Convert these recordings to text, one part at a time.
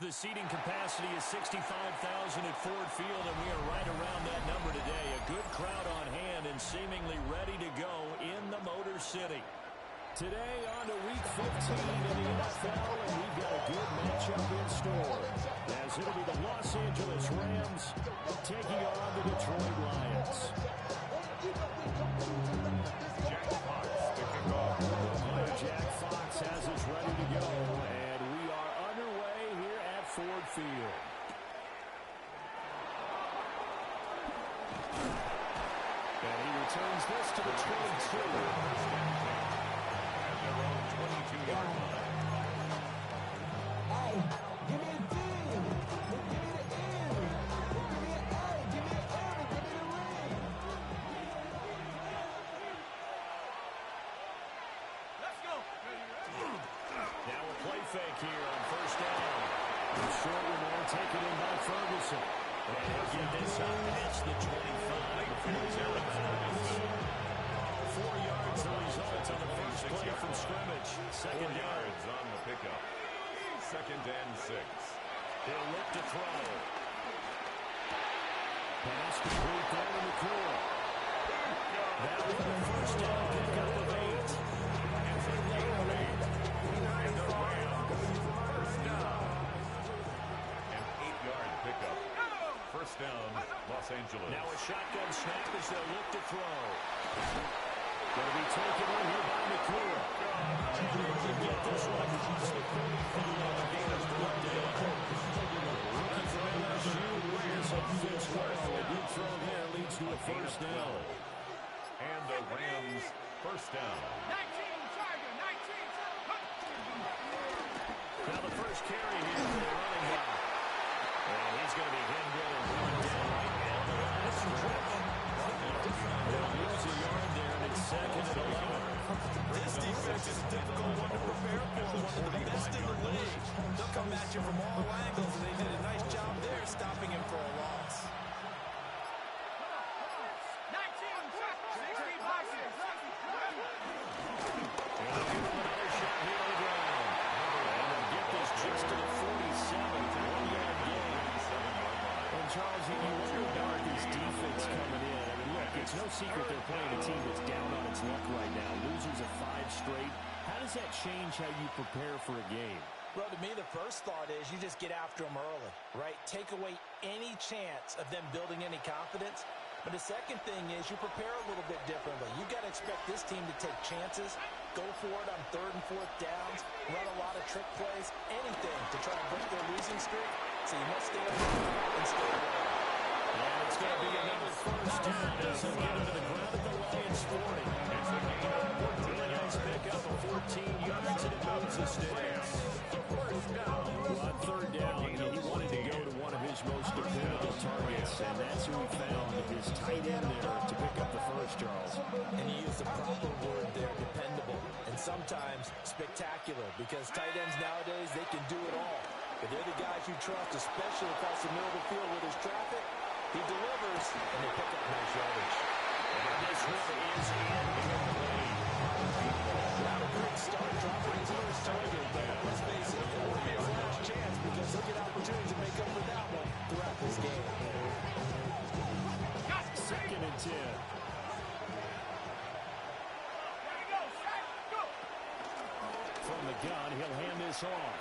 The seating capacity is 65,000 at Ford Field, and we are right around that number today. A good crowd on hand and seemingly ready to go in the Motor City. Today on to Week 15 in the NFL, and we've got a good matchup in store, as it'll be the Los Angeles Rams taking on the Detroit Lions. Jack Fox kicking off. Jack Fox has us ready to go, and we are underway here at Ford Field. And he returns this to the 22. At their own 22-yard line. Hey, give me a D. Give me the N. Give me an A. Give me an M. Give me the ring. Let's go. Now a play fake here on first down. The short one taken in by Ferguson. And he'll get this up past the 25 before he's out of bounds. 4 yards the result on the first play from scrimmage. Second yards on the pickup. 2nd and 6. He'll look to throw. Pass complete there to McCoy. That was the first down pickup of 8. It's a late lead. And the Rams first down. An 8-yard pickup. First down, Los Angeles. Now a shotgun snap as they'll look to throw. Going to be taken in here by McCoy. And they can get this one. It's the 35. Gain of 4 down. Rookie from LSU wears offense well. A good throw there leads to a first down. And the Rams first down. 19, Tiger, 19. Now the first carry here for the running back. And he's going to be hemmed in and brought down right now. That's some trouble. They'll lose a yard there, and it's 2nd and 11. This defense is a difficult one to prepare for. One of the best in the league. They'll come at you from all angles, and they did a nice job there stopping him for a loss. 19, 60 boxes. And they'll give him another shot here on the ground. And they'll get this just to the 47th, 1-yard gain. And Charles, you wonder about this defense coming in. I mean, look, it's no secret they're playing a team that's down on its luck right now. Losers of 5 straight. How does that change how you prepare for a game? Well, to me, the first thought is you just get after them early, right? Take away any chance of them building any confidence. But the second thing is you prepare a little bit differently. You've got to expect this team to take chances, go for it on 3rd and 4th downs, run a lot of trick plays, anything to try to break their losing streak. So you must stay alert and stay away. And it's going to be another first down as they get into the ground at the Lions 40. It's a gain of 14. Really nice pickup of 14 yards, and it moves the sticks. On 3rd down, he wanted to go to one of his most dependable targets, and that's who he found, his tight end there to pick up the first, Charles. And you use the proper word there, dependable, and sometimes spectacular, because tight ends nowadays, they can do it all. But they're the guys you trust, especially across the middle of the field with his traffic. He delivers, and they pick up nice yardage. And this one is incomplete. Not a great start, dropping his first target, but let's face it, it won't be his last chance because he'll get opportunities to make up for that one throughout this game. 2nd and 10. From the gun, he'll hand this off.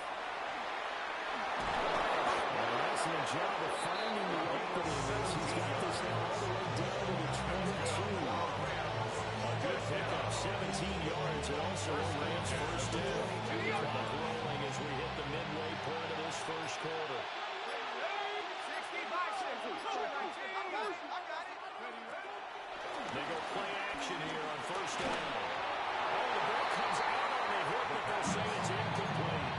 An excellent job of finding the opening as he's got this now all the way down to the 22. A good pickup, 17 yards, and also a Rams first down. Clock rolling as we hit the midway point of this first quarter. 60 boxes. They go play action here on first down. Oh, the ball comes out on the hit, but they'll say it's incomplete.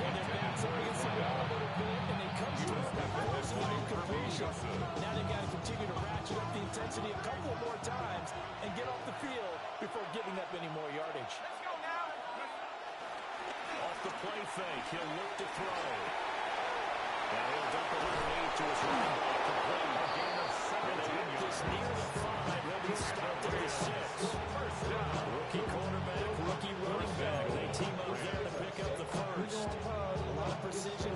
And their backs up against the wall a little bit, and they come through and force an incompletion. Now they've got to continue to ratchet up the intensity a couple more times and get off the field before giving up any more yardage. Let's go now. Off the play fake, he'll look to throw. Now he'll dump it underneath to his running back, complete. A gain of 17 yards. Near the 5, he'll be stopped at the 6. Rookie quarterback, rookie running back. They team up there to pick up the first. A lot of precision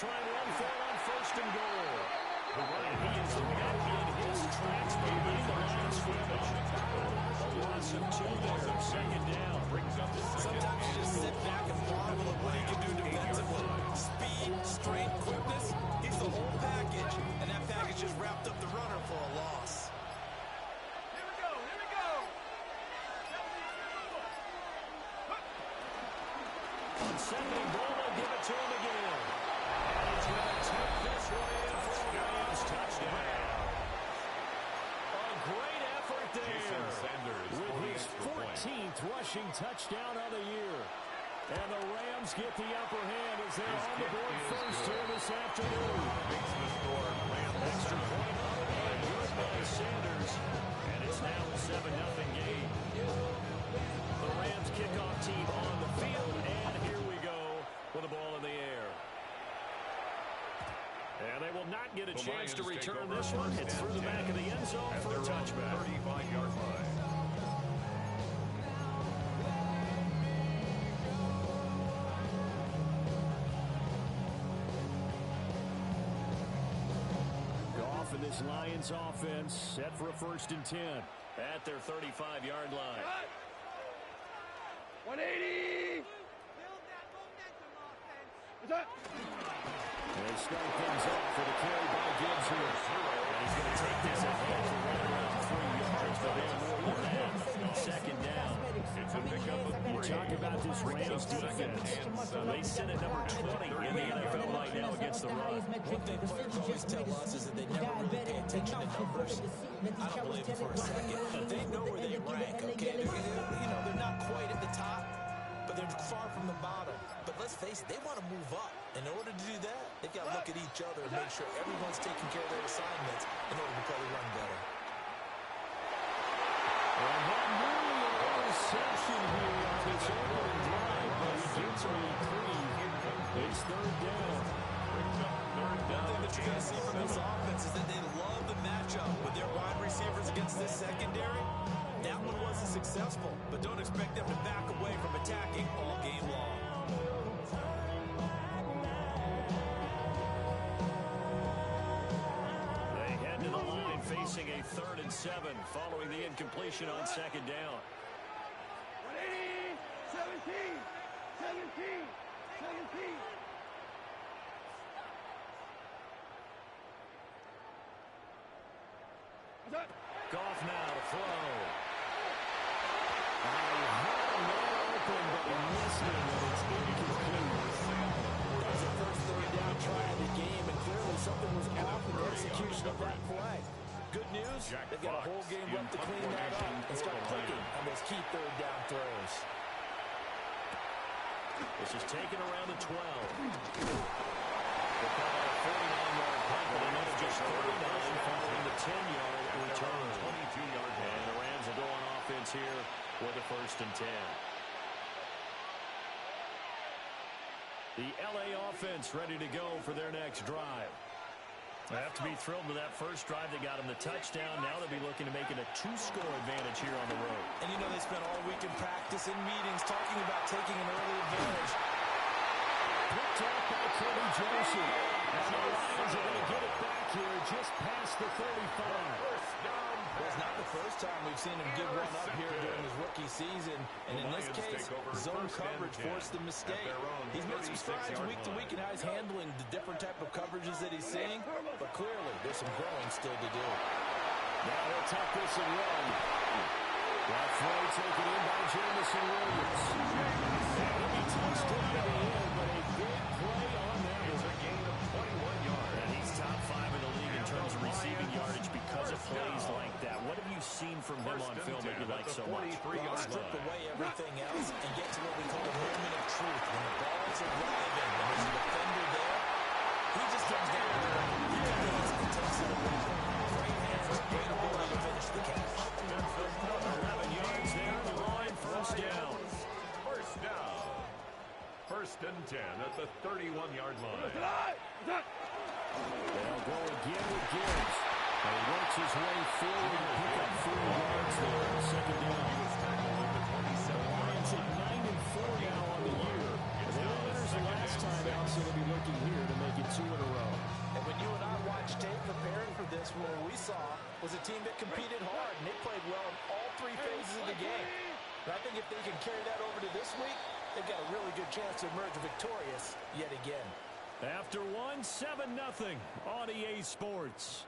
try and run for it on first and goal. And he is met in his tracks behind the line of scrimmage. A loss of 2 there, second down. Sometimes you just sit back and marvel at what he can do defensively. Speed, strength, quickness, he's the whole package, and that package just wrapped up the runner for a loss. Here we go, here we go. On second and goal, they'll give it to him again. And he's going to take this one in for a Rams touchdown. A great effort there with his 14th rushing touchdown of the year. And the Rams get the upper hand as they're on the board first here this afternoon. Extra point up and good by Sanders. And it's now a 7-0 game. The Rams kickoff team on the field, and here we go with the ball in the air. And they will not get a chance to return this one. It's through the back of the end zone for a touchback. 35-yard line. Goff and this Lions offense set for a 1st and 10 at their 35-yard line. 180. Build that momentum, offense. What's up? And they start things off with a carry by Gibbs here. And he's going to take this ahead for right around 3 yards, but they have more than that. Second down. It's a pickup of You 3. talk about this Rams defense. They sit at number 20 in the NFL right now against the run. One thing players always tell us is that they never really pay attention to numbers. I don't believe it for a second. They know where they rank, okay? They're not quite at the top, but they're far from the bottom. But let's face it, they want to move up. In order to do that, they've got to look at each other and make sure everyone's taking care of their assignments in order to play the run better. And that nearly an interception here on this opening drive, but he gets a reprieve. It's 3rd down. One thing that you're going to see from this offense is that they love the matchup with their wide receivers against this secondary. That one wasn't successful, but don't expect them to back away from attacking all game long. They head to the line facing a 3rd and 7 following the incompletion on 2nd down. 180. 17. 17. 17. What's up? Goff now to throw. And he had a man open, but he missed him, and it's incomplete. That was the first 3rd down try of the game, and clearly something was off in the execution of that play. Good news, they've got a whole game left to clean that up and start clicking on those key 3rd down throws. This is taken around the 12. They'll call it a 49-yard punt, but another just 39 following the 10-yard return. 22-yard punt. And the Rams will go on offense here with a 1st and 10. The LA offense ready to go for their next drive. They have to be thrilled with that first drive. They got them the touchdown. Now they'll be looking to make it a 2-score advantage here on the road. And you know they spent all week in practice and meetings talking about taking an early advantage. Picked up by Cody Johnson. And the Lions are going to get it back here just past the 35. Well, it's not the first time we've seen him give one up here during his rookie season. And in this case, zone coverage forced the mistake. He's made some strides week to week in how he's handling the different type of coverages that he's seeing. But clearly, there's some growing still to do. Now they'll tuck this and run. That throw taken in by Jamison Williams. And he'll be touched down at the end, but a big play on that one. It's a gain of 21 yards. And he's top 5 in the league in terms of receiving yardage because of plays like that. What have you seen from him on film that you like so much? Well, strip away everything else and get to what we call a moment of truth. When the ball's arriving and there's a defender there, he just comes down there, he contains and takes it away. Great hands, great ability to finish the catch. 11 yards there on the line, 1st down. 1st and 10 at the 31-yard line. They'll go again with Gibbs. And he works his way forward to pick up 4 yards there on 2nd down. Lions at 9-4 now on the year. They were winners the last time out, so they'll be looking here to make it 2 saw was a team that competed hard, and they played well in all three phases of the game. And I think if they can carry that over to this week, they've got a really good chance to emerge victorious yet again. After one, 7-0 on EA Sports.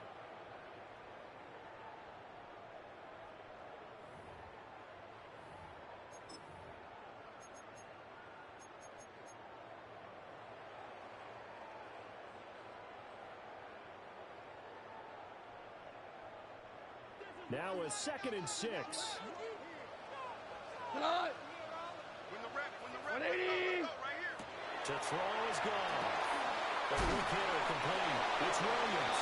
Now a 2nd and 6. Come on. When the rep, 180. right here. To throw is gone. The weak hitter complete. It's Williams.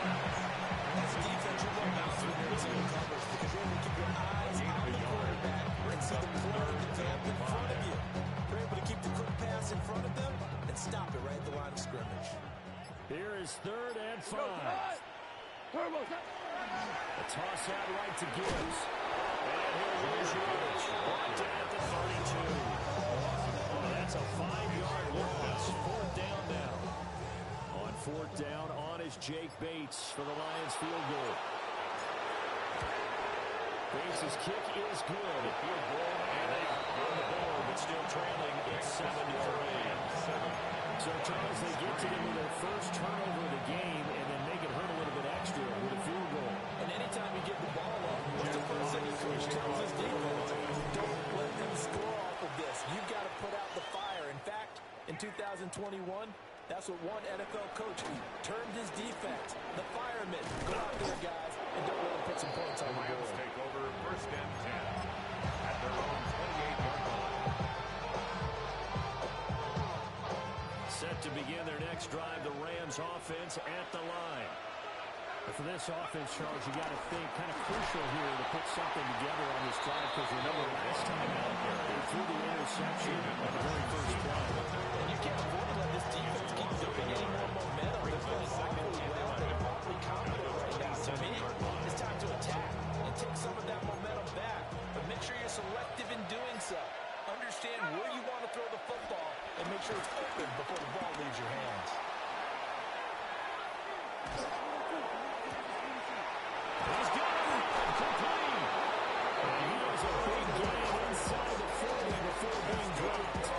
As a defense, you want to bounce when you're in single coverage because you're able to keep your eyes on the quarterback and see the play develop in front of you. You're able to keep the quick pass in front of them and stop it right at the line of scrimmage. Here is 3rd and 5. Turbo. A toss out right to Gibbs. And here goes Rich. Brought down at the 32. Oh, that's a 5-yard loss. 4th down now. On 4th down, on is Jake Bates for the Lions field goal. Bates' kick is good. Field goal, and they on the board, but still trailing. It's 7-3. So, Charles, they get to them with their first turnover of the game and then make it hurt a little bit extra with a field goal. And anytime you give the ball up, what's the first thing the coach tells his defense? Don't let them score off of this. You've got to put out the fire. In fact, in 2021, that's what one NFL coach termed his defense, the firemen. Go out there, guys, and don't let them put some points on the Lions board. take over 1st and 10 at their own 28-yard line. Set to begin their next drive, the Rams offense at the line. But for this offense, Charles, you got to think kind of crucial here to put something together on this drive because remember last time out, they threw the interception on the very first drive. And you can't afford to let this defense keep building any more momentum. They're playing awfully well. They're awfully confident right now. To me, it's time to attack and take some of that momentum back. But make sure you're selective in doing so. Understand where you want to throw the football and make sure it's open before the ball leaves your hands. He's got it. Complete. And he has a big gain inside the 40 before being dropped.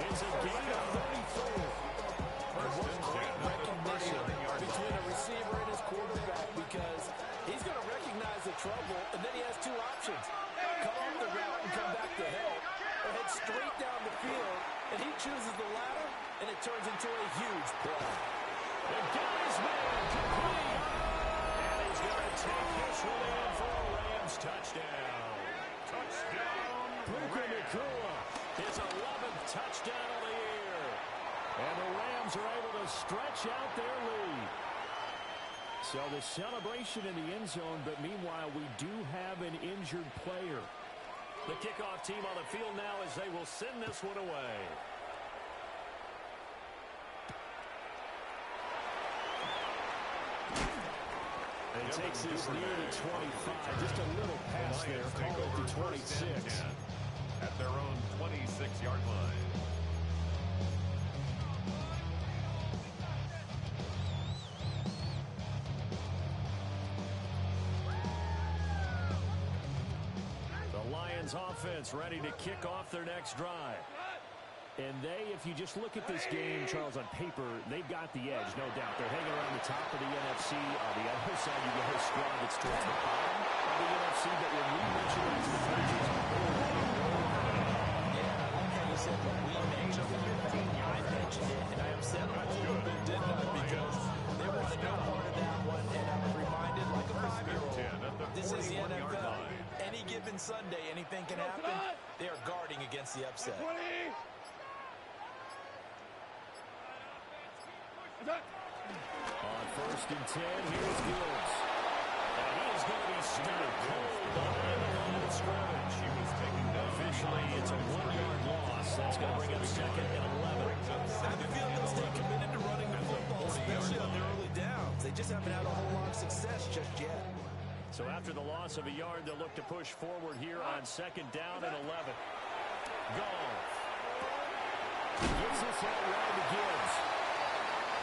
It's a gain of 34. Recognition between a receiver and his quarterback because he's going to recognize the trouble, and then he has two options. Come off the route and come back to help, or head straight down the field, and he chooses the latter, and it turns into a huge play. The guy's man complete. And he's going to take this one in for a Rams touchdown. Touchdown, Puka Nacua, his 11th touchdown of the year. And the Rams are able to stretch out their lead. So the celebration in the end zone, but meanwhile we do have an injured player. The kickoff team on the field now as they will send this one away. And he takes this near the 25. Just a little pass there. Call it the 26. At their own 26-yard line. The Lions offense ready to kick off their next drive. And they, if you just look at this game, Charles, on paper, they've got the edge, no doubt. They're hanging around the top of the NFC. On the other side, you get a squad that's towards the bottom of the NFC. But when we mention it as the Patriots, Yeah, I like how you said what we mentioned it. I mentioned it, and I upset them a little bit, didn't I? Because they wanted no part of that one, and I was reminded like a 5-year-old. This is the NFL. Any given Sunday, anything can happen. They are guarding against the upset. 20. on 1st and 10, here's Gibbs. And he is going to be stopped cold behind the line of scrimmage. He was taken down. Officially, it's a 1-yard loss. That's going to bring up 2nd and 11. I have a feeling they'll stay committed to running the football, especially on their early downs. They just haven't had a whole lot of success just yet. So after the loss of a yard, they'll look to push forward here on 2nd down and 11. Goff. Gives this out right to Gibbs.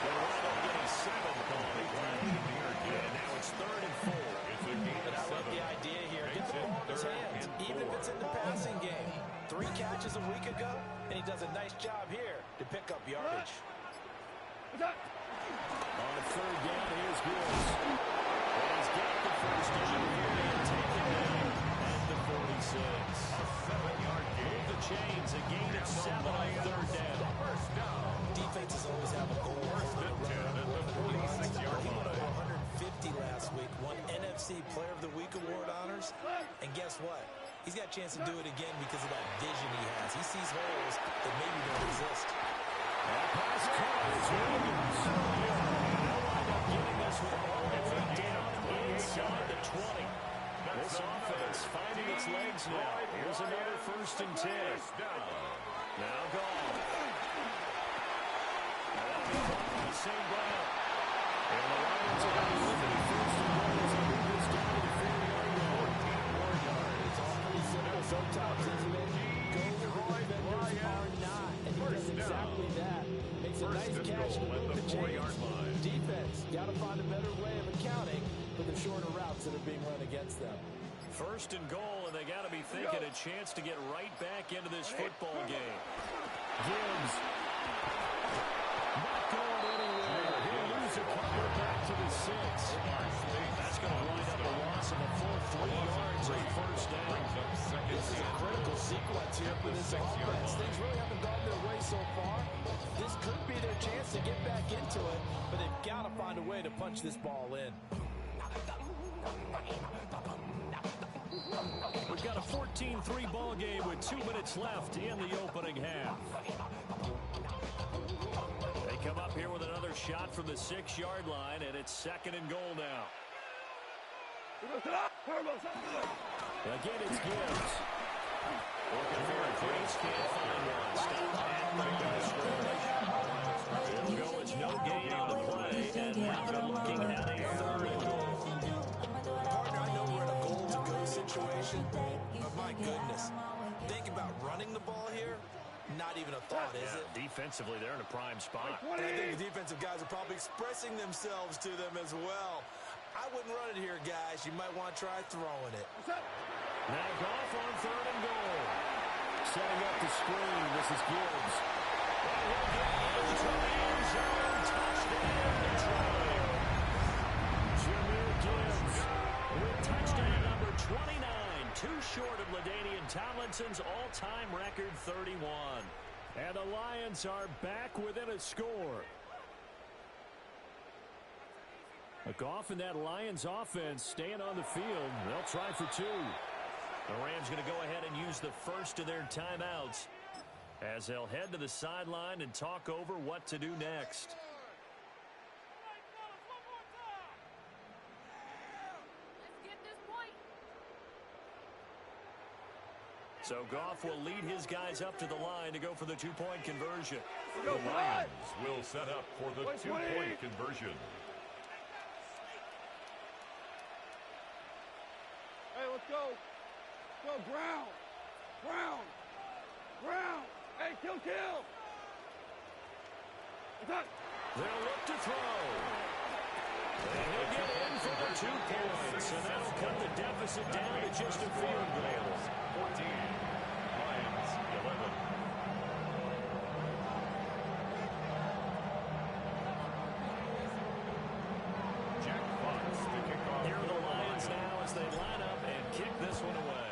They wound up getting 7 quality play. And now it's 3rd and 4. It's a gain But of I like 7. the idea here. Get the ball in his hands, even if it's in the passing game. 3 catches a week ago, and he does a nice job here to pick up yardage. On 3rd down, here's Gibbs. And he's got the first down here and taken down at the 46. A 7-yard gain. Move the chains, a gain of 7 on 3rd down. First down. Defenses always have a goal. First and 10 at the 46-yard He went line. over 150 last week, won NFC Player of the Week award honors. And guess what? He's got a chance to do it again because of that vision he has. He sees holes that maybe don't exist. That pass caught is Williams. They'll wind up getting this one all the way down inside the 20. This offense finding its legs now. Here's another 1st and 10. Now gone. That'll be caught on the same ground. And the Lions are going to be looking at 1st and goal as they move this down to the 40-yard line. 14 more yards. It's all pretty simple sometimes, isn't it? Go where the defenders are not. And he does exactly that. Makes a nice catch to move the chains. Defense, got to find a better way of accounting for the shorter routes that are being run against them. 1st and goal, and they got to be thinking a chance to get right back into this football game. Gibbs. Not going anywhere. He'll lose a couple back to the 6. That's going to wind up a loss of a full 3 yards on 1st down. This is a critical sequence here for this offense. Things really haven't gone their way so far. This could be their chance to get back into it, but they've got to find a way to punch this ball in. We've got a 14-3 ball game with 2 minutes left in the opening half. They come up here with another shot from the 6-yard line, and it's 2nd and goal now. Again, it's Gibbs. Looking for a crease, can't find one. Stop at the go. It's no gain on the play, and now they're looking at a 3rd and goal. Partner, I know we're in a goal-to-go situation, but my goodness, think about running the ball here. Not even a thought, is it? Defensively, they're in a prime spot. And I think the defensive guys are probably expressing themselves to them as well. I wouldn't run it here, guys. You might want to try throwing it. Now Goff on 3rd and goal. Setting up the screen. This is Gibbs. Touchdown, Jahmyr Gibbs with touchdown number 29. Too short of LaDainian Tomlinson's all-time record 31. And the Lions are back within a score. Goff and that Lions offense staying on the field. They'll try for 2. The Rams going to go ahead and use the first of their timeouts as they'll head to the sideline and talk over what to do next. So Goff will lead his guys up to the line to go for the 2-point conversion. The Lions will set up for the 2-point conversion. Hey, let's go. Go, Brown. Brown. Brown. Hey, kill. They'll look to throw. And he'll get in for the 2 points. And that'll cut the deficit down to just a field goal. 14. Lions 11. Jack Fox to kick off. Here are the Lions now as they line up and kick this one away.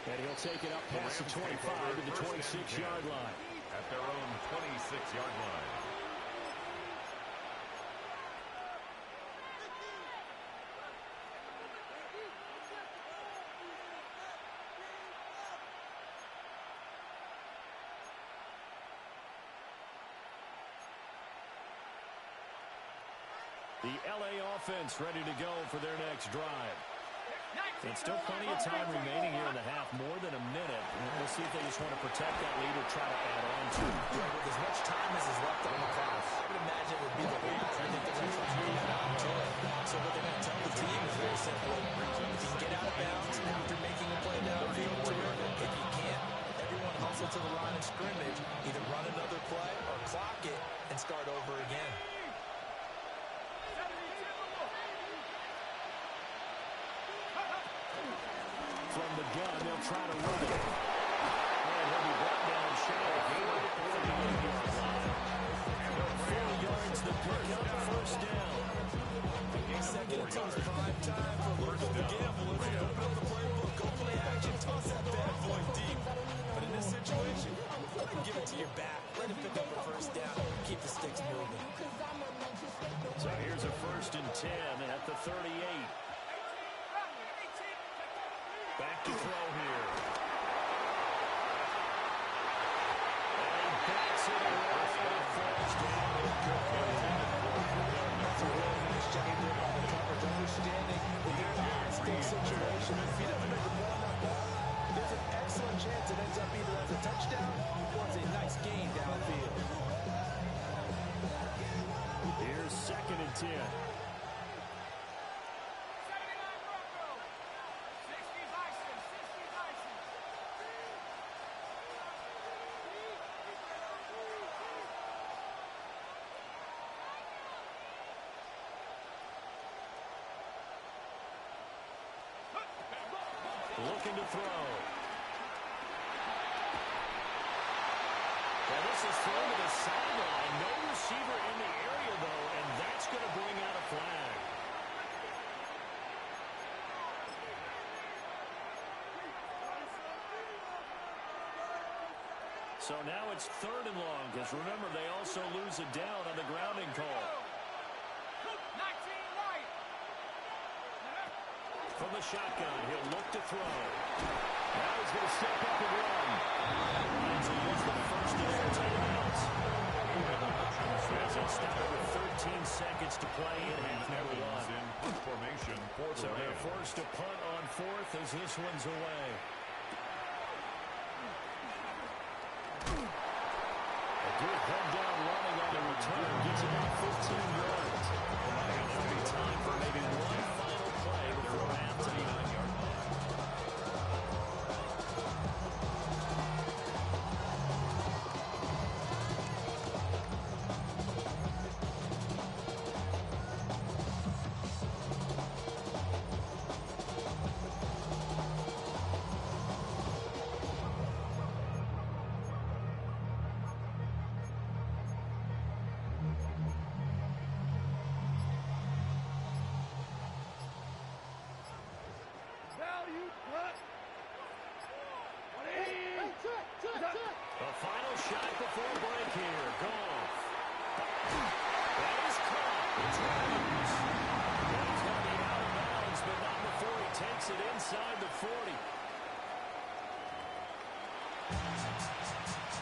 And he'll take it up past the 25 to the 26-yard line. At their own 26-yard line. The LA offense ready to go for their next drive. And still plenty of time remaining here in the half, more than a minute. We'll see if they just want to protect that lead or try to add on to it. With as much time as is left on the clock, I would imagine it would be the Rams. I think they're going to try to add on to it. So what they're going to tell the team is very simple. If you can get out of bounds after and start over again. From the gun, they'll try to run it. And he'll be brought down shy of the 48-yard line. 4 yards the pick up, first down. Second and 10's prime time for a little bit of a gamble. Let's open up the playbook, go play action, toss that bad boy deep. But in this situation, give it to your back, let him pick up a first down, keep the sticks moving. So here's a 1st and 10 at the 38. Back to throw here. And he backs it away. First down. That's a really nice job there by the coverage, understanding that they're in a high-stakes situation. If he doesn't make a play on that ball, there's an excellent chance it ends up either as a touchdown or as a nice gain downfield. Here's 2nd and 10. Looking to throw. Well, this is thrown to the sideline. No receiver in the area, though, and that's going to bring out a flag. So now it's 3rd and long, because remember, they also lose it down on the grounding call. From the shotgun, he'll look to throw. Now he's going to step up and run. And so use the first of their timeouts. As it started with 13 seconds to play in half number 1. In punt formation for the So they're Rams. forced to punt on 4th as this one's away. A good head down running on the return gets about 15 yards. And there'll be time for maybe one final play before halftime. 39-yard line. A final shot before break here. Goff. That is caught. It's Rams. And he's going to be out of bounds, but not before he takes it inside the 40.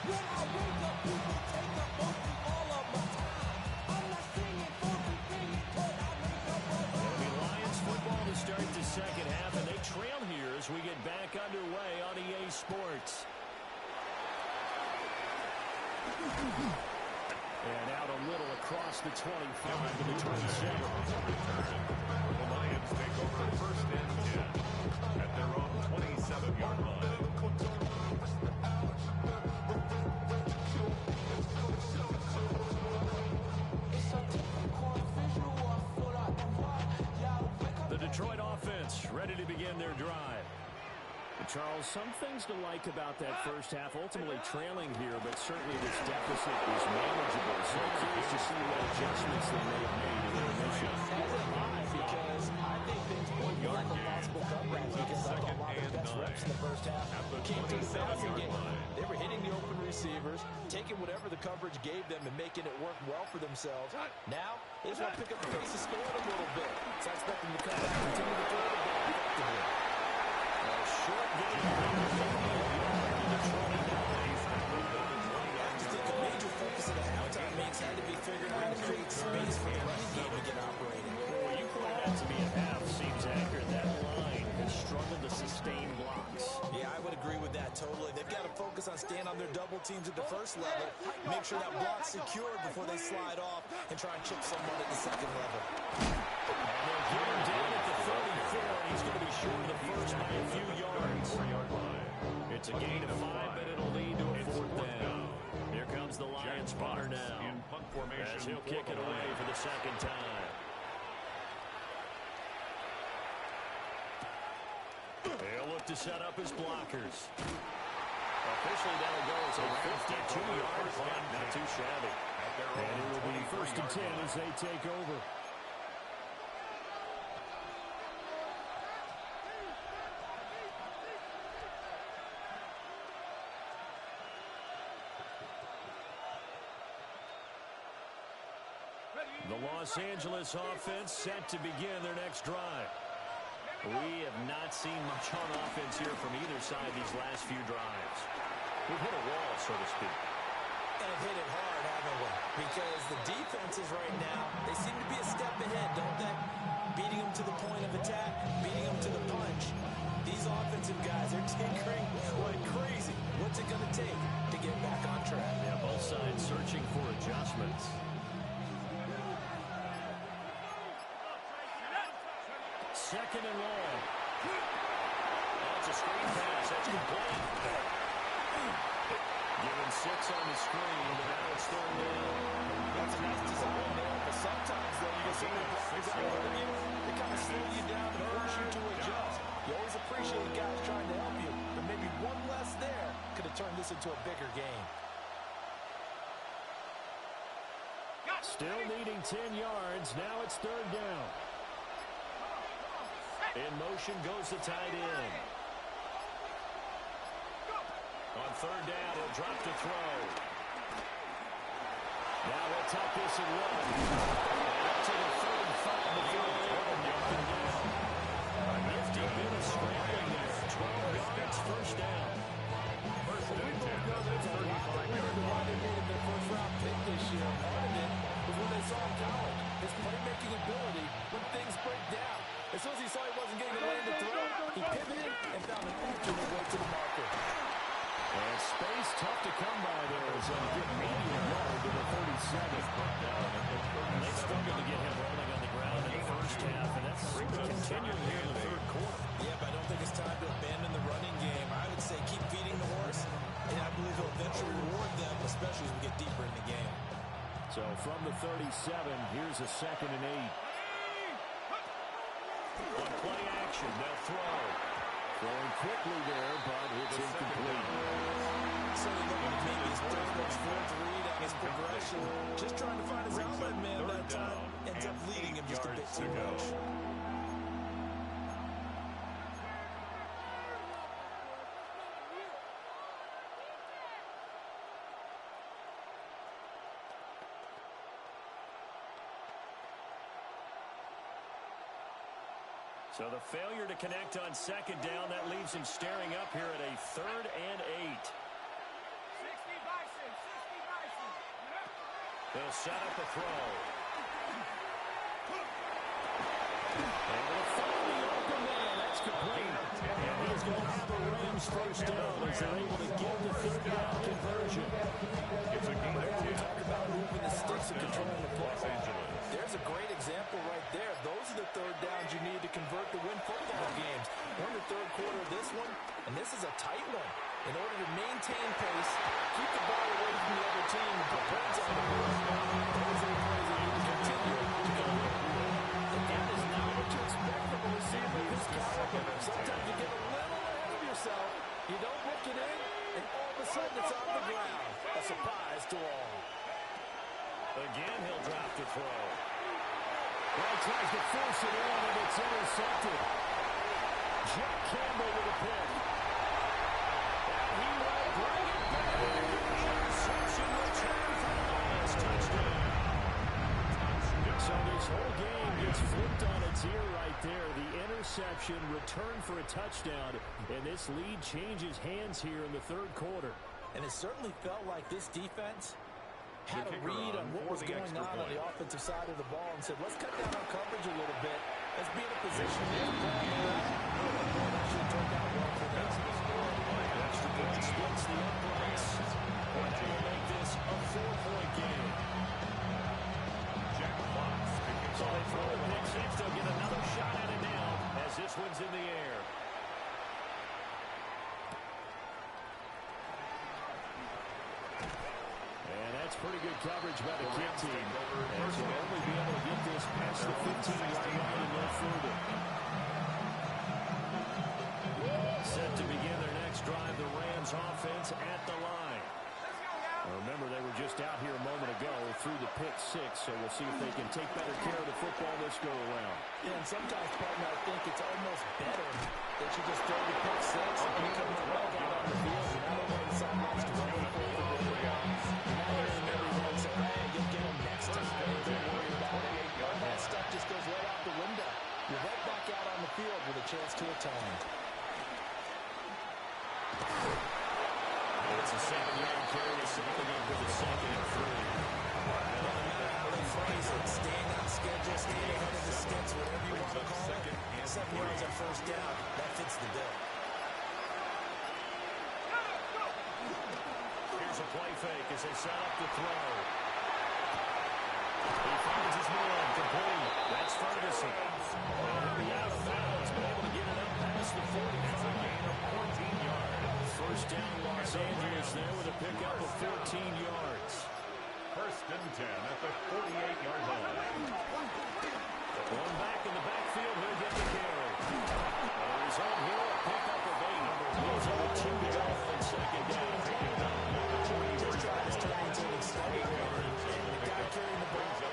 When I wake up, people take up mostly all of my time. I'm not singing for the singing, but I wake up all It'll be Lions football to start the second half, and they trail here as we get back underway on EA Sports. And out a little across the 25 to the 27. The Lions take over 1st and 10 at their own 27-yard line. The Detroit offense ready to begin their drive. Charles, some things to like about that first half. Ultimately trailing here, but certainly this deficit is manageable. So I'm curious to see what adjustments they may have made in their mission. Because I think things point like a possible comeback because I thought a lot of the best reps in the first half came to the passing game. They were hitting the open receivers, taking whatever the coverage gave them and making it work well for themselves. Now, they just want to pick up the pace of scoring a little bit. So I expect them to come back and continue to throw the ball effectively. Short game. I just think a major focus of the halftime mix had to be figuring out how to create space for the running game to get operating. Well, you pointed out to me at half seems accurate. That line has struggled to sustain blocks. Yeah, I would agree with that totally. They've got to focus on staying on their double teams at the first level, make sure that block's secured before they slide off and try and chip someone at the second level. And they'll get him down at the 34, and he's going to be short of the first by a few yards. It's a gain of 5, but it'll lead to a 4th down. Here comes the Lions punter now. In punt formation As he'll for kick the it away Lions. for the second time. He'll look to set up his blockers. Officially, that'll go as a 52-yard punt. Not too shabby. And it will be 1st and 10 as they take over. The Los Angeles offense set to begin their next drive. We have not seen much on offense here from either side these last few drives. We've hit a wall, so to speak. And hit it hard, haven't we? Because the defenses right now, they seem to be a step ahead, don't they? Beating them to the point of attack, beating them to the punch. These offensive guys are tinkering like crazy. What's it going to take to get back on track? Yeah, both sides searching for adjustments. Second and long. That's a screen pass. That's complete. Given 6 on the screen, but now it's 3rd down. That's a nice design there, but sometimes, though, you get some of the blockers out of you, they kind of slow you down and force you to adjust. You always appreciate guys trying to help you, but maybe one less there could have turned this into a bigger game. Still needing 10 yards. Now it's 3rd down. In motion goes the tight end. On 3rd down, he'll drop to throw. Now they'll tuck this and run. And up to the 35 before they're knocking down. A nifty bit of scrambling there. 12 yards, 1st down. First and 10 at the 35-yard Why line. they made him their first-round pick this year. Part of it was when they saw him college. His playmaking ability when things break down. As soon as he saw he wasn't getting the lane to throw, he pivoted and found an alternate way to the marker. And space tough to come by there as they get medium yard to the 37. They struggled to get him rolling on the ground in the first half, and that's continuing here in the 3rd quarter. Yeah, but I don't think it's time to abandon the running game. I would say keep feeding the horse, and I believe he'll eventually reward them, especially as we get deeper in the game. So from the 37, here's a 2nd and 8. On play action, they'll throw. Throwing quickly there, but it's incomplete. So you're looking at maybe his 4th read on his progression. Just trying to find his outlet man that time. Ends up leading him just a bit too much. So the failure to connect on 2nd down, that leaves him staring up here at a 3rd and 8. 60 Bison, 60 Bison. They'll set up the throw. And they'll find the open man. That's complete. And he's going to have a Rams 1st down as they're able to get the 3rd down conversion. It's a game of 10. Talk about moving the sticks and controlling the Los football. Angeles. There's a great example right there. Those are the 3rd downs you need to convert to win football games. We're in the 3rd quarter of this one, and this is a tight one. In order to maintain pace, keep the ball away from the other team, and put points on the board. Those are the plays that need to continue to go in. And that is not what you expect from a receiver of this caliber. Sometimes you get a little ahead of yourself, you don't hook it in, and all of a sudden it's on the ground. A surprise to all. Again, he'll drop to throw. Well, tries to force it in, and it's intercepted. Jack Campbell with a pick. And he will bring it back. Interception return for the Lions. Touchdown. So this whole game gets flipped on its ear right there. The interception return for a touchdown, and this lead changes hands here in the 3rd quarter. And it certainly felt like this defense had a read on what was going on the offensive side of the ball and said, let's cut down our coverage a little bit. Let's be in a position to make a play. That actually turned out well for them. Extra point splits the uprights. And that will make this a 4-point game. Jack Fox to kick So they off. throw the pick six. They'll get another shot at it now as this one's in the air. That's pretty good coverage by the kick team. And to only be able to get this past the 15-yard line and no further. Set to begin their next drive, the Rams offense at the line. Remember, they were just out here a moment ago through the pick six, so we'll see if they can take better care of the football this go-around. Yeah, and sometimes, partner, I think it's almost better that you just throw the pick six and you come right out on the field and then they're on the sidelines to run for the ball. You're not hearing everyone say, hey, you'll get them next time. Don't worry about it. All that stuff just goes right out the window. You're right back out on the field with a chance to atone. It's a 7-yard carry, something up with a 2nd and 3. No matter how they phrase it, staying on schedule, staying ahead of the sticks, whatever you want to call it, 7 yards on first down, that fits the bill. Here's a play fake as they set up the throw. He finds his man, complete. That's Ferguson. Well, he'll be out of bounds, but able to get it up past the 45. Gain of 14 yards. First down, Los Angeles there with a pickup of 14 yards. 1st and 10 at the 48-yard line. One back in the backfield, he'll get the carry. He's on here, a pickup of 8. He's over 2 to go on 2nd down. Just trying to turn into an extended run. The guy carrying the ball,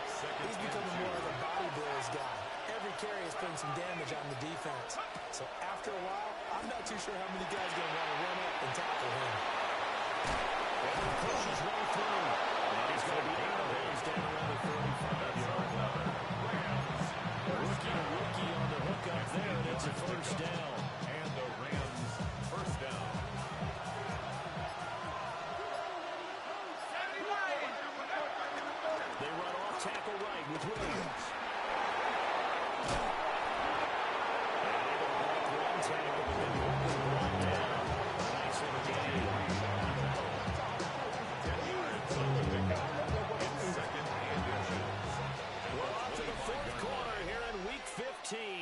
he's becoming more of a body blows guy. Every carry is putting some damage on the defense. So after a while, I'm not too sure how many guys are going to want to run up and tackle him. He pushes right through. And he's going to be out of bounds down around the 35-yard line. Rookie on the hook up there, and it's a first down. And the Rams first down. They run off tackle right with Williams.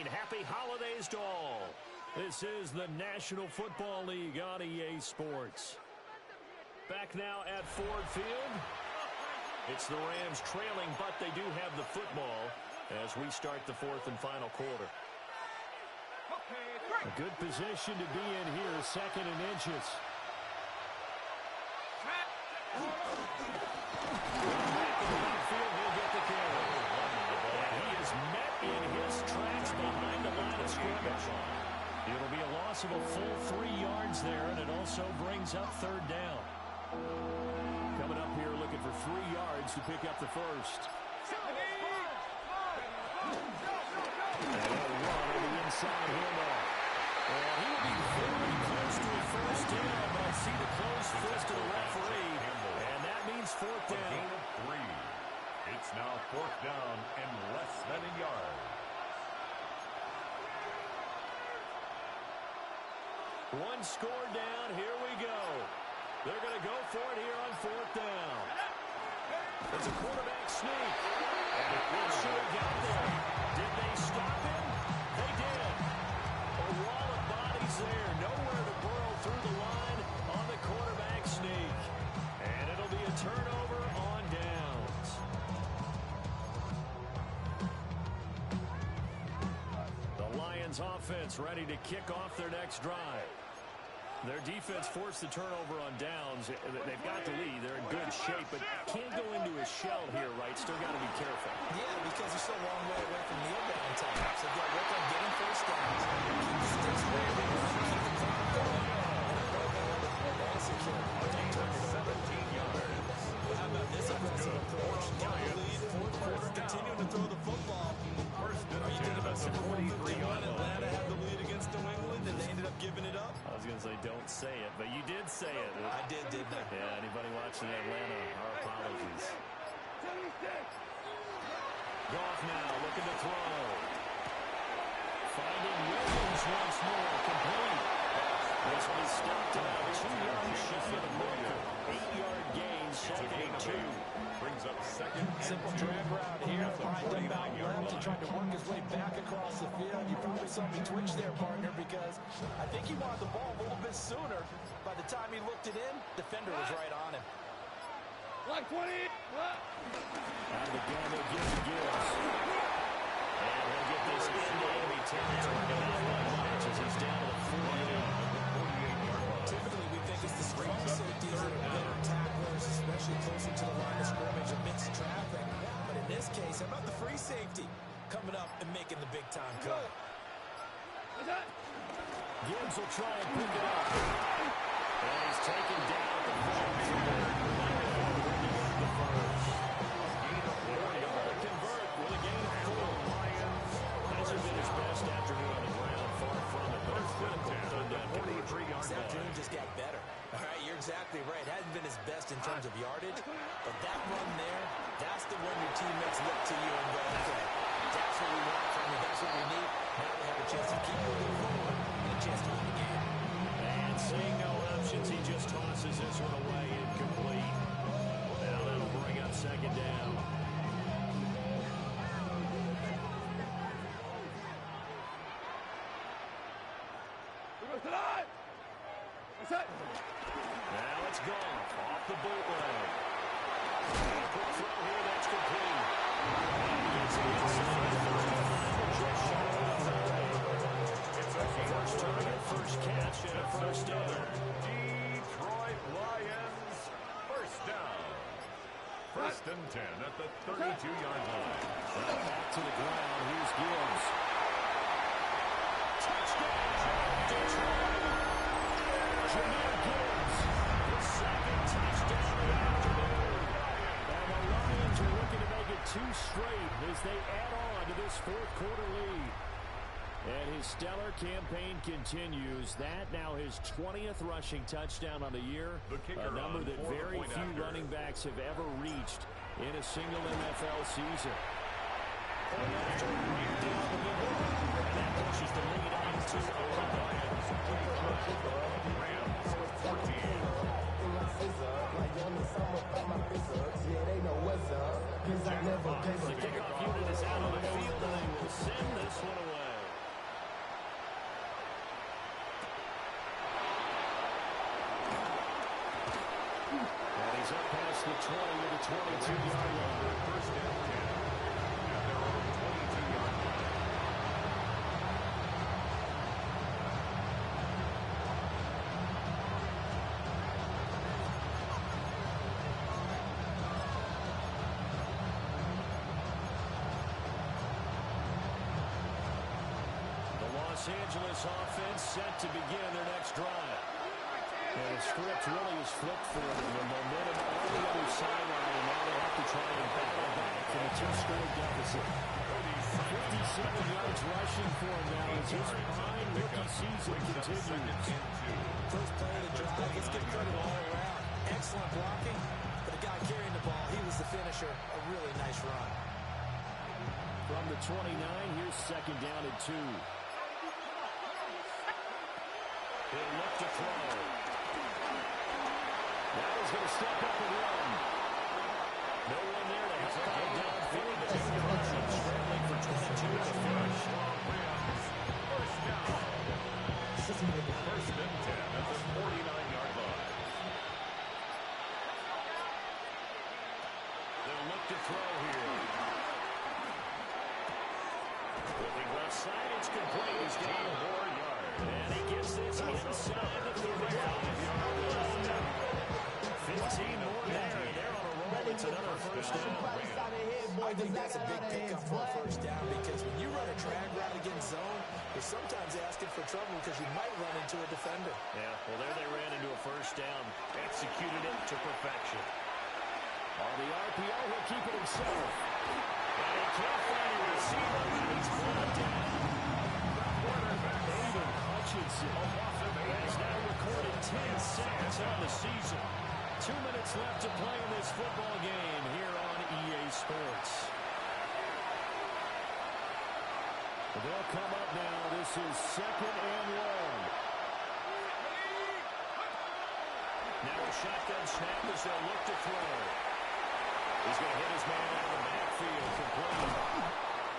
Happy holidays to all. This is the National Football League on EA Sports. Back now at Ford Field. It's the Rams trailing, but they do have the football as we start the 4th and final quarter. A good position to be in here, 2nd and inches. Back in the backfield, he'll get the carry. And he is met in his tracks behind the line of scrimmage. It'll be a loss of a full 3 yards there, and it also brings up 3rd down. Coming up here looking for 3 yards to pick up the first. And a run on the inside handoff. And he will be very close to a first down, but I see the closed fist of the referee, and that means 4th down. Gain of 3. It's now 4th down and less than a yard. One score down. Here we go. They're going to go for it here on 4th down. It's a quarterback sneak. And it should have got there. Did they stop him? They did. A wall of bodies there. Nowhere to burrow through the line on the quarterback sneak. And it'll be a turnover on downs. The Lions offense ready to kick off their next drive. Their defense forced the turnover on downs. They've got the lead. They're in good shape, but can't go into a shell here, right? Still got to be careful. Yeah, because they're still a long way away from kneel down time. So they've got to work on getting first downs. Keep the sticks moving. Keep the clock going. And go ahead and execute. Don't turn it over. 17 yards. How about this aggressive approach? Got the lead. 4th quarter, continuing to throw the football. First and Are you thinking about Super Bowl 51? 43-yard line. Atlanta had the lead against New England, and they ended up giving it up. I was going to say don't say it, but you did say it. I did, didn't I? Yeah, anybody watching Atlanta, our apologies. Goff now looking to throw. Finding Williams once more, complete. This one is stopped about 2 yards shy of the marker. 8-yard gain, 2nd. Brings up 2nd. Simple drag route here. Lined up out left. He tried to work his way back across the field. You probably saw me twitch there, partner, because I think he wanted the ball a little bit sooner. By the time he looked it in, defender was right on him. Like 20. What? Out of the gun, they'll give to Gibbs. And he'll get this into enemy territory. Not one much as he's down to the 48. Typically, we think it's the strong safeties that are better tacklers, especially closer to the line of scrimmage amidst traffic. But in this case, how about the free safety coming up and making the big-time cut? Gibbs will try and pick it up. And he's taken down at the 4. They're able to convert with a gain of 4. Hasn't been his best afternoon on the ground, far from it, but a critical third down conversion. This afternoon just got better. All right, you're exactly right. Hasn't been his best in terms of yardage, but that run there, that's the one your teammates look to you and go, okay, that's what we want from you. That's what we need. Now we have a chance to keep moving forward and a chance to win the game. And seeing no options, he just tosses this one away, incomplete. Now that'll bring up second down. Now it's gone off the bootleg. Quick throw here, that's complete. And he gets it inside the 35, just short of the 30. It's a first target, first catch, and a first down. Detroit Lions, first down. First and 10 at the 32-yard line. Back to the ground, here's Gibbs. Touchdown, Detroit. Jameer Gibbs, his second touchdown of the afternoon. And the Lions are looking to make it 2 straight as they add on to this fourth quarter lead. And his stellar campaign continues. That now his 20th rushing touchdown on the year, a number that very few running backs have ever reached in a single NFL season. Point after, right down the middle. And that pushes the lead on to 11. Rams, 14. The kickoff unit is out on the field, and they will send this one away. And he's up past the 20 to the 22-yard line. First and 10 at their own 22-yard line. The Los Angeles offense set to begin their next drive. And the script really is flipped for them. The momentum on the other sideline, and now they have to try and battle back from a 2-score deficit. 57 yards rushing for him now as his fine rookie season continues. First play of the drive, let's give credit all around. Excellent blocking, but the guy carrying the ball, he was the finisher. A really nice run. From the 29, here's second down and 2. He'll look to throw. Now he's going to step up and run. No one there to help out downfield. 2 yards and scrambling for 22 to the finish. Rams, first down. First and 10 at the 49-yard line. They'll look to throw here. Moving left side, it's complete. He's got 4 yards. And he gets this inside the 35-yard line. 15 more there. They're on a roll. It's another first down. I think that's a big pickup for a first down because when you run a drag route against zone, you're sometimes asking for trouble because you might run into a defender. Yeah, well, there they ran into a first down. Executed it to perfection. On the RPO, he'll keep it himself. And he can't find a receiver. He's brought down. Aiden Hutchinson has now recorded 10 sacks on the season. 2 minutes left to play in this football game here on EA Sports. They'll come up now. This is second and 1. Now a shotgun snap as they'll look to throw. He's going to hit his man out of the backfield, complete.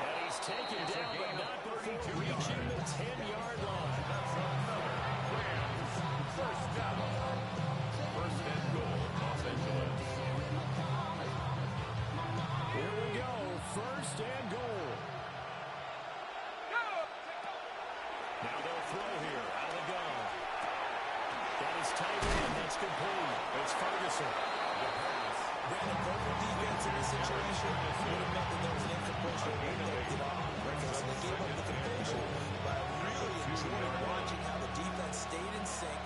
And he's taken down, but not before reaching the 10-yard line. That's another Rams first down. First and goal, Los Angeles. would have meant that there was an incompletion and they picked it off. So they gave up the completion, but I really enjoyed watching how the defense stayed in sync,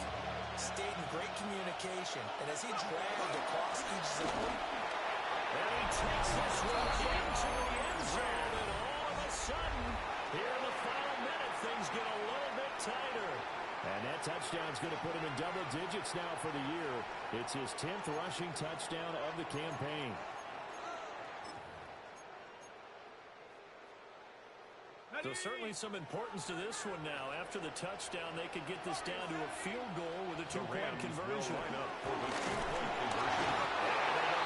stayed in great communication, and as he dragged across each zone, and he takes this one into the end zone, and all of a sudden, here in the final minute, things get a little bit tighter. And that touchdown's going to put him in double digits now for the year. It's his 10th rushing touchdown of the campaign. So certainly some importance to this one now. After the touchdown, they could get this down to a field goal with a two-point conversion. Line up for the two-point conversion.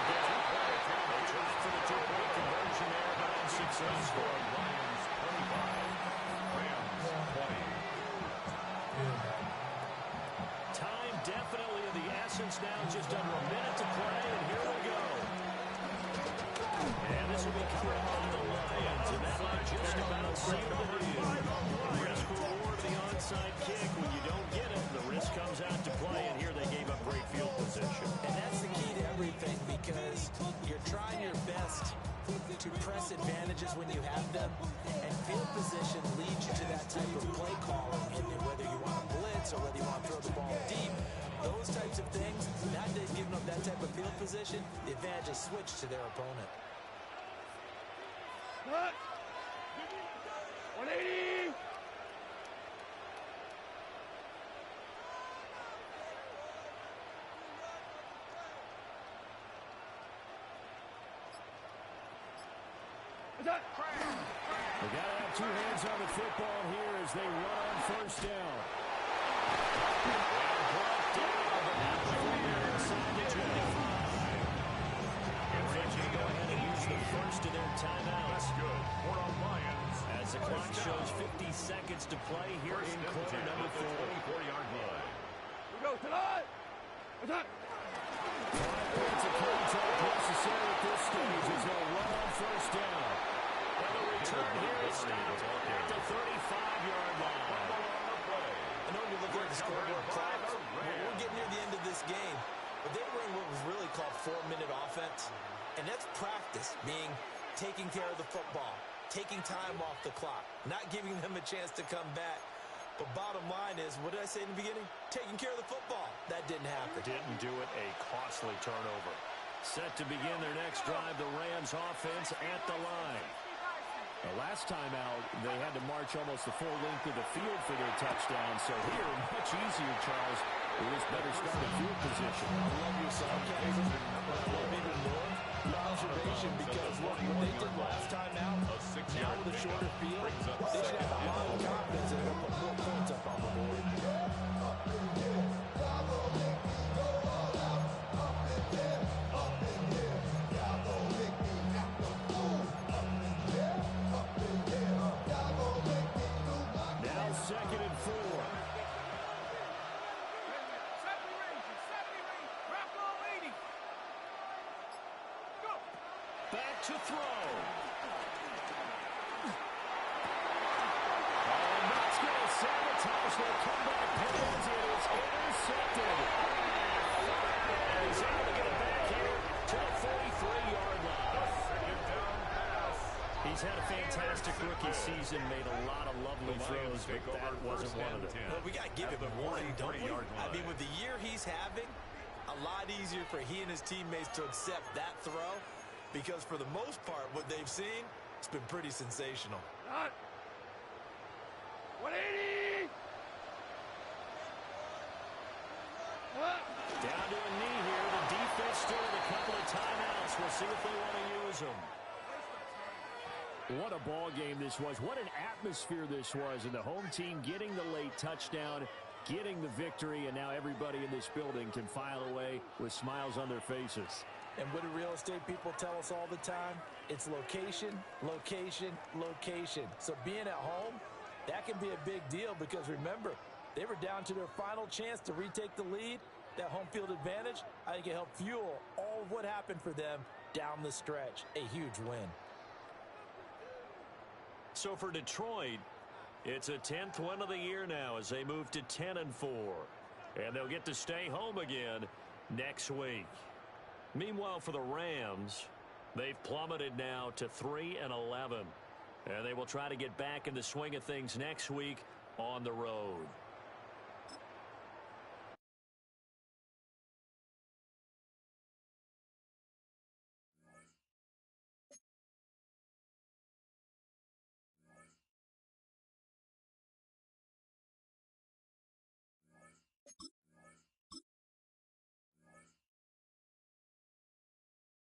They try for the two-point conversion there, but unsuccessful. Lions 25, Rams 20. Time definitely of the essence now. Just under a minute to play, and here we go. And this will be coming on the Lions, and that might just about seal the deal. Risk reward the onside kick. When you don't get it, the risk comes out to play, and here they gave up great field position. and that's the key to everything because you're trying your best to press advantages when you have them, and field position leads you to that type of play calling, and whether you want to blitz or whether you want to throw the ball deep, those types of things, now they've given up that type of field position, the advantage is switched to their opponent. Cut. 180. Attack. They got to have two hands on the football here as they run on first down. Brought down, but now they're inside the 25. And French will go ahead and use the first of their timeouts. That's good. For the Lions. As the clock shows 50 seconds to play here in quarter number 4. 24-yard line. We go tonight. Attack. 5 minutes of contact necessary at this stage as they'll run on first down. And the return here is stopped at the 35-yard line. I know you're looking at the scoreboard clock. We're getting near the end of this game, but they were in what was really called 4-minute offense, and that's practice, being taking care of the football, taking time off the clock, not giving them a chance to come back. But bottom line is, what did I say in the beginning? Taking care of the football. That didn't happen. Didn't do it. A costly turnover. Set to begin their next drive, the Rams offense at the line. The last time out, they had to march almost the full length of the field for their touchdown. So here, much easier, Charles, with this better starting field position. I love your sarcasm, but I love even more your observation, because look, what they did last time out, now with a shorter field, they should have a lot of confidence that they're going to put more points up on the board. Now 2nd and 4. Back to throw. And that's going to sabotage their comeback plans. It is intercepted. And he's able to get it back here to the 43-yard line. Second down pass. He's had a fantastic rookie season, made a lot of lovely throws, but that wasn't one of them. Well, we got to give him one, don't we? I mean, with the year he's having, a lot easier for he and his teammates to accept that throw, because for the most part, what they've seen, it's been pretty sensational. Cut. 180. Cut. Down to a knee here. The defense still with a couple of timeouts. We'll see if they want to use them. What a ball game this was. What an atmosphere this was. And the home team getting the late touchdown, getting the victory, and now everybody in this building can file away with smiles on their faces. And what do real estate people tell us all the time? It's location, location, location. So being at home, that can be a big deal, because remember, they were down to their final chance to retake the lead. That home field advantage, I think it helped fuel all of what happened for them down the stretch. A huge win. So for Detroit, it's a 10th win of the year now as they move to 10-4. And they'll get to stay home again next week. Meanwhile, for the Rams, They've plummeted now to 3-11. And they will try to get back in the swing of things next week on the road.